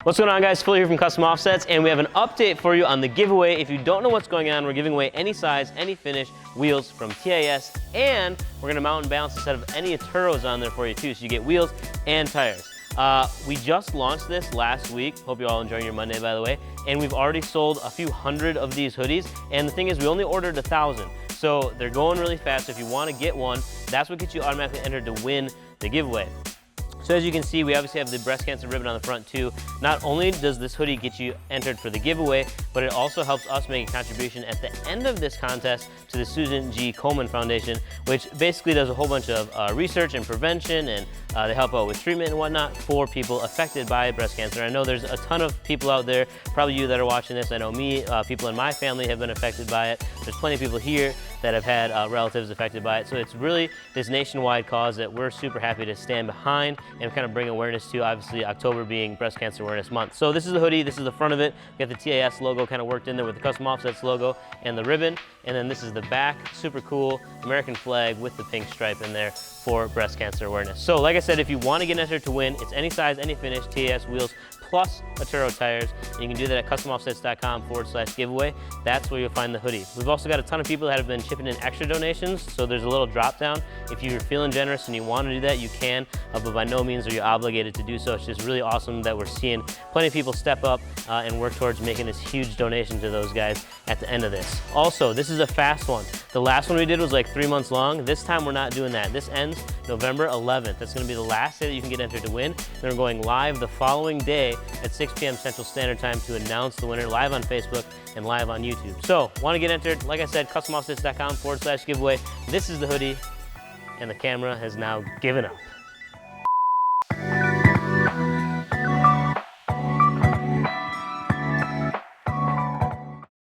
What's going on, guys? Phil here from Custom Offsets, and we have an update for you on the giveaway. If you don't know what's going on, we're giving away any size, any finish wheels from TIS, and we're gonna mount and balance a set of any Atturos on there for you too, so you get wheels and tires. We just launched this last week. Hope you're all enjoying your Monday, by the way. And we've already sold a few hundred of these hoodies. And the thing is, we only ordered 1,000. So they're going really fast. So if you want to get one, that's what gets you automatically entered to win the giveaway. So as you can see, we obviously have the breast cancer ribbon on the front too. Not only does this hoodie get you entered for the giveaway, but it also helps us make a contribution at the end of this contest to the Susan G. Komen Foundation, which basically does a whole bunch of research and prevention, and they help out with treatment and whatnot for people affected by breast cancer. I know there's a ton of people out there, probably you that are watching this. I know me, people in my family have been affected by it. There's plenty of people here that have had relatives affected by it. So it's really this nationwide cause that we're super happy to stand behind and kind of bring awareness to, obviously October being Breast Cancer Awareness Month. So this is the hoodie, this is the front of it. We got the TIS logo kind of worked in there with the Custom Offsets logo and the ribbon. And then this is the back, super cool American flag with the pink stripe in there for breast cancer awareness. So like I said, if you want to get entered to win, it's any size, any finish, TIS wheels plus Atturo tires. And you can do that at customoffsets.com/giveaway. That's where you'll find the hoodie. We've also got a ton of people that have been chipping in extra donations, so there's a little drop down. If you're feeling generous and you want to do that, you can, but by no means are you obligated to do so. It's just really awesome that we're seeing plenty of people step up and work towards making this huge donation to those guys at the end of this. Also, this is a fast one. The last one we did was like 3 months long. This time we're not doing that. This ends November 11th. That's going to be the last day that you can get entered to win. Then we're going live the following day at 6 p.m. Central Standard Time to announce the winner live on Facebook and live on YouTube. So, want to get entered? Like I said, customoffsets.com/giveaway. This is the hoodie, and the camera has now given up.